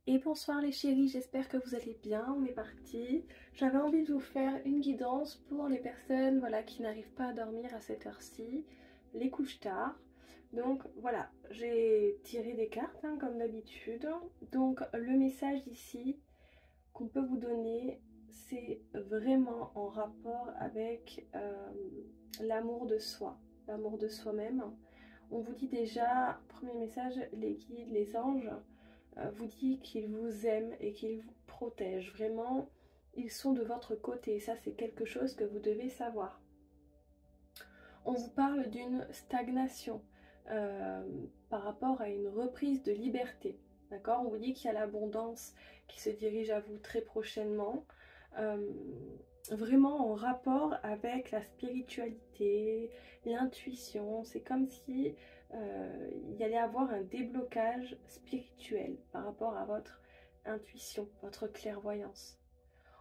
Et bonsoir les chéris, j'espère que vous allez bien, on est parti. J'avais envie de vous faire une guidance pour les personnes voilà, qui n'arrivent pas à dormir à cette heure-ci, les couches tard. Donc voilà, j'ai tiré des cartes hein, comme d'habitude. Donc le message ici qu'on peut vous donner, c'est vraiment en rapport avec l'amour de soi, l'amour de soi-même. On vous dit déjà, premier message, les guides, les anges vous dit qu'ils vous aiment et qu'ils vous protègent. Vraiment, ils sont de votre côté. Ça, c'est quelque chose que vous devez savoir. On vous parle d'une stagnation euh, par rapport à une reprise de liberté. D'accord? On vous dit qu'il y a l'abondance qui se dirige à vous très prochainement. Euh, Vraiment en rapport avec la spiritualité, l'intuition. C'est comme si il y allait avoir un déblocage spirituel par rapport à votre intuition, votre clairvoyance.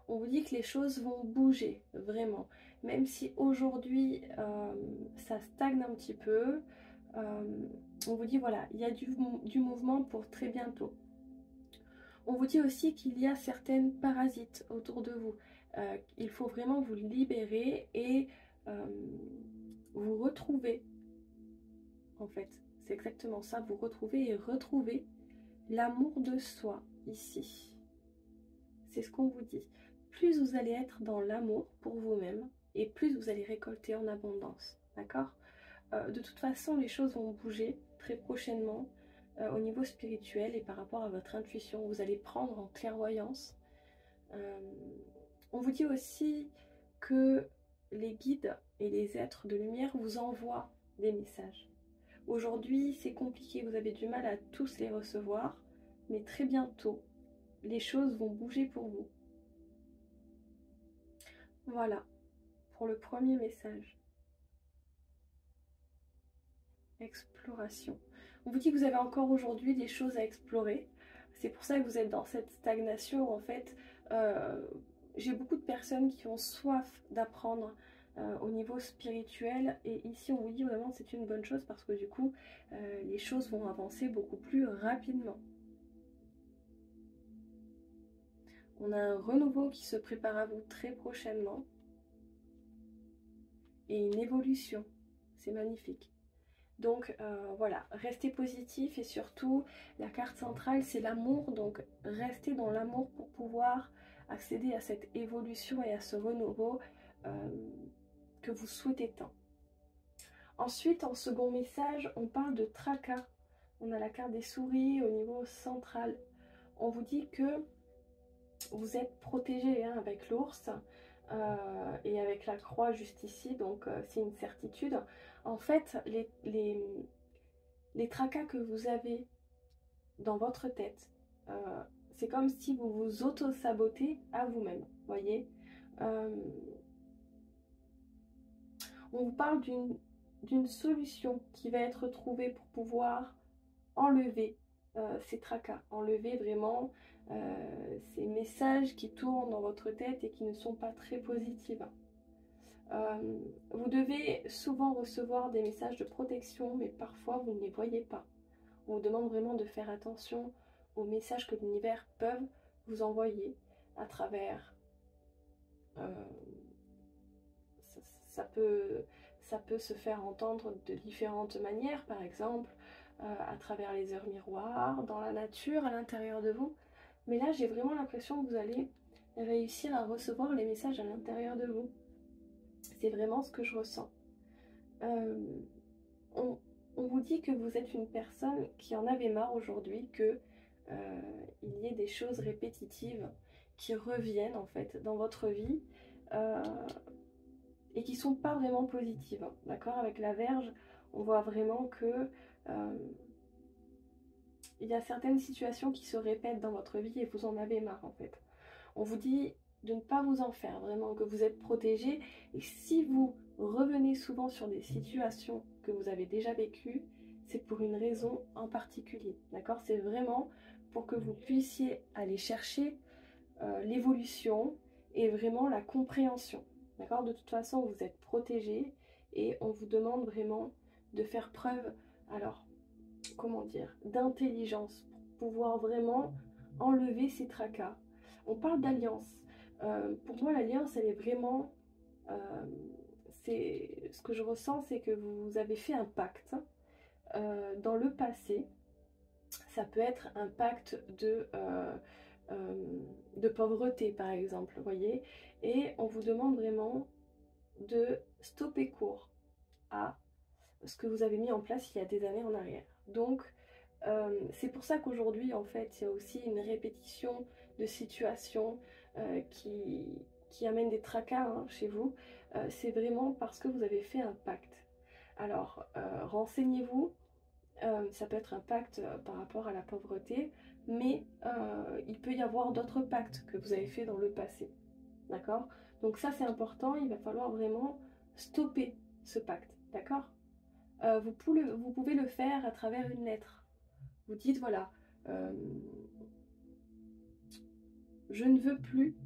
On vous dit que les choses vont bouger, vraiment. Même si aujourd'hui ça stagne un petit peu, on vous dit voilà, il y a du mouvement pour très bientôt. On vous dit aussi qu'il y a certaines parasites autour de vous. Il faut vraiment vous libérer et euh, vous retrouver, en fait. C'est exactement ça, vous retrouver et retrouver l'amour de soi ici. C'est ce qu'on vous dit. Plus vous allez être dans l'amour pour vous-même et plus vous allez récolter en abondance. D'accord? De toute façon, les choses vont bouger très prochainement au niveau spirituel et par rapport à votre intuition. Vous allez prendre en clairvoyance. Euh, on vous dit aussi que les guides et les êtres de lumière vous envoient des messages. Aujourd'hui, c'est compliqué, vous avez du mal à tous les recevoir, mais très bientôt, les choses vont bouger pour vous. Voilà, pour le premier message. Exploration. On vous dit que vous avez encore aujourd'hui des choses à explorer. C'est pour ça que vous êtes dans cette stagnation. En fait, j'ai beaucoup de personnes qui ont soif d'apprendre au niveau spirituel. Et ici, on vous dit vraiment que c'est une bonne chose parce que du coup, les choses vont avancer beaucoup plus rapidement. On a un renouveau qui se prépare à vous très prochainement. Et une évolution. C'est magnifique. Donc voilà, restez positif et surtout la carte centrale c'est l'amour, donc restez dans l'amour pour pouvoir accéder à cette évolution et à ce renouveau que vous souhaitez tant. Ensuite en second message on parle de tracas, on a la carte des souris au niveau central. On vous dit que vous êtes protégé hein, avec l'ours et avec la croix juste ici, donc c'est une certitude. En fait, les tracas que vous avez dans votre tête, c'est comme si vous vous auto-sabotez à vous-même, voyez. On vous parle d'une solution qui va être trouvée pour pouvoir enlever ces tracas, enlever vraiment ces messages qui tournent dans votre tête et qui ne sont pas très positifs. Vous devez souvent recevoir des messages de protection, mais parfois vous ne les voyez pas. On vous demande vraiment de faire attention aux messages que l'univers peut vous envoyer à travers. Euh, ça, ça peut se faire entendre de différentes manières, par exemple à travers les heures miroirs, dans la nature, à l'intérieur de vous. Mais là, j'ai vraiment l'impression que vous allez réussir à recevoir les messages à l'intérieur de vous. C'est vraiment ce que je ressens. On, on vous dit que vous êtes une personne qui en avait marre aujourd'hui que il y ait des choses répétitives qui reviennent en fait dans votre vie et qui sont pas vraiment positives. D'accord? Avec la Vierge, on voit vraiment que il y a certaines situations qui se répètent dans votre vie et vous en avez marre en fait. On vous dit de ne pas vous en faire, vraiment que vous êtes protégé. Et si vous revenez souvent sur des situations que vous avez déjà vécues, c'est pour une raison en particulier. D'accord? C'est vraiment pour que vous puissiez aller chercher l'évolution et vraiment la compréhension. D'accord? De toute façon, vous êtes protégé et on vous demande vraiment de faire preuve, alors, comment dire, d'intelligence pour pouvoir vraiment enlever ces tracas. On parle d'alliance. Pour moi, l'alliance, elle est vraiment... ce que je ressens, c'est que vous avez fait un pacte dans le passé. Ça peut être un pacte de pauvreté, par exemple, vous voyez. Et on vous demande vraiment de stopper court à ce que vous avez mis en place il y a des années en arrière. Donc, c'est pour ça qu'aujourd'hui, en fait, il y a aussi une répétition de situations qui amènent des tracas hein, chez vous. C'est vraiment parce que vous avez fait un pacte. Alors, renseignez-vous. Ça peut être un pacte par rapport à la pauvreté, mais il peut y avoir d'autres pactes que vous avez fait dans le passé. D'accord? Donc ça, c'est important. Il va falloir vraiment stopper ce pacte. D'accord? Vous pouvez le faire à travers une lettre. Vous dites, voilà, je ne veux plus.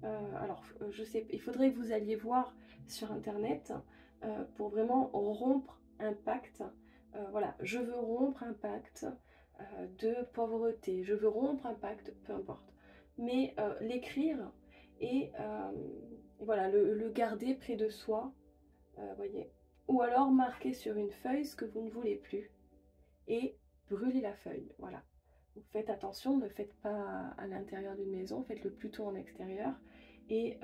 Alors, je sais, il faudrait que vous alliez voir sur Internet pour vraiment rompre un pacte. Voilà, je veux rompre un pacte de pauvreté. Je veux rompre un pacte, peu importe. Mais l'écrire et voilà, le garder près de soi, voyez. Ou alors marquer sur une feuille ce que vous ne voulez plus et brûler la feuille, voilà. Vous faites attention, ne le faites pas à l'intérieur d'une maison, faites-le plutôt en extérieur et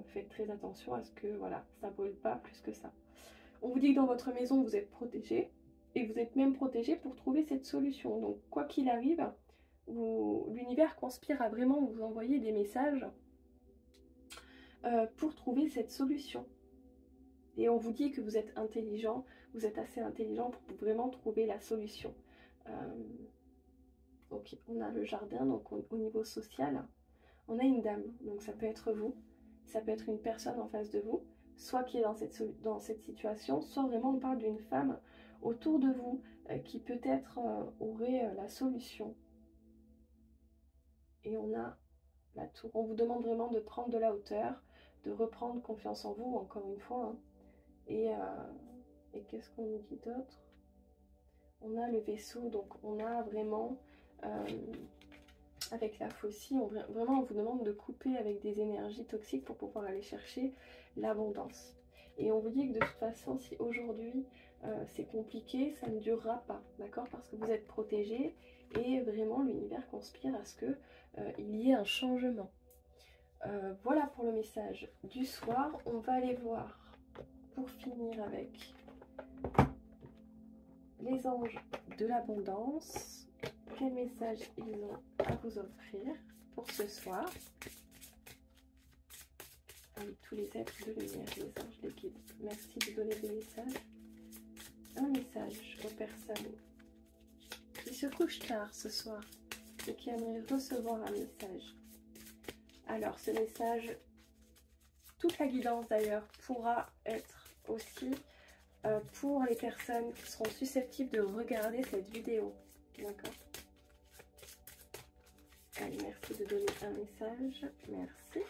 faites très attention à ce que voilà, ça ne brûle pas plus que ça. On vous dit que dans votre maison, vous êtes protégé et vous êtes même protégé pour trouver cette solution. Donc quoi qu'il arrive, l'univers conspire à vraiment vous envoyer des messages pour trouver cette solution. Et on vous dit que vous êtes intelligent, vous êtes assez intelligent pour vraiment trouver la solution. Ok, on a le jardin, donc au niveau social, on a une dame, donc ça peut être vous, ça peut être une personne en face de vous, soit qui est dans cette situation, soit vraiment on parle d'une femme autour de vous qui peut-être aurait la solution. Et on a la tour. On vous demande vraiment de prendre de la hauteur, de reprendre confiance en vous, encore une fois. Hein. Et qu'est-ce qu'on nous dit d'autre? On a le vaisseau, donc on a vraiment... avec la faucille, vraiment on vous demande de couper avec des énergies toxiques pour pouvoir aller chercher l'abondance. Et on vous dit que de toute façon, si aujourd'hui c'est compliqué, ça ne durera pas, d'accord? Parce que vous êtes protégé et vraiment l'univers conspire à ce que il y ait un changement. Voilà pour le message du soir. On va aller voir, pour finir, avec les anges de l'abondance. Quel message ils ont à vous offrir pour ce soir. Avec tous les êtres de lumière, les anges, les guides. Merci de donner des messages. Un message aux personnes qui se couchent tard ce soir et qui aimeraient recevoir un message. Alors ce message, toute la guidance d'ailleurs, pourra être aussi pour les personnes qui seront susceptibles de regarder cette vidéo. D'accord? Allez, merci de donner un message. Merci.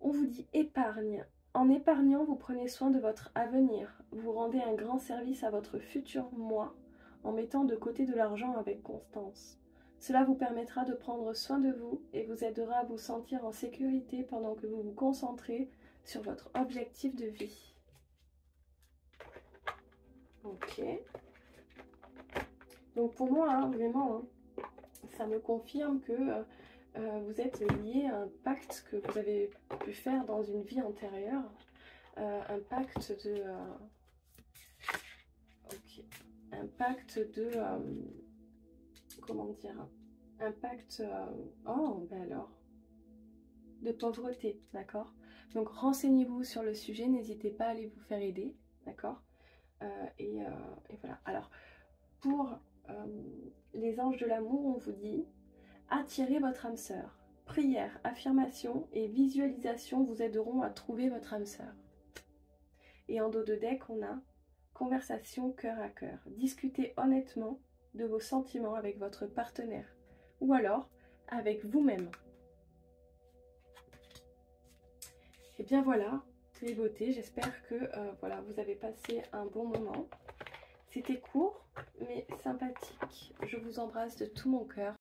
On vous dit épargne. En épargnant, vous prenez soin de votre avenir. Vous rendez un grand service à votre futur moi en mettant de côté de l'argent avec constance. Cela vous permettra de prendre soin de vous et vous aidera à vous sentir en sécurité pendant que vous vous concentrez sur votre objectif de vie. Ok. Donc pour moi, hein, vraiment, hein, ça me confirme que vous êtes lié à un pacte que vous avez pu faire dans une vie antérieure. Un pacte de... ok. Un pacte de... comment dire? Un pacte... oh, ben alors... de pauvreté, d'accord? Donc renseignez-vous sur le sujet, n'hésitez pas à aller vous faire aider, d'accord? Et voilà. Alors, pour les anges de l'amour, on vous dit... attirez votre âme sœur. Prière, affirmation et visualisation vous aideront à trouver votre âme sœur. Et en dos de deck, on a conversation cœur à cœur. Discutez honnêtement de vos sentiments avec votre partenaire ou alors avec vous-même. Et bien voilà, les beautés, j'espère que voilà, vous avez passé un bon moment. C'était court mais sympathique. Je vous embrasse de tout mon cœur.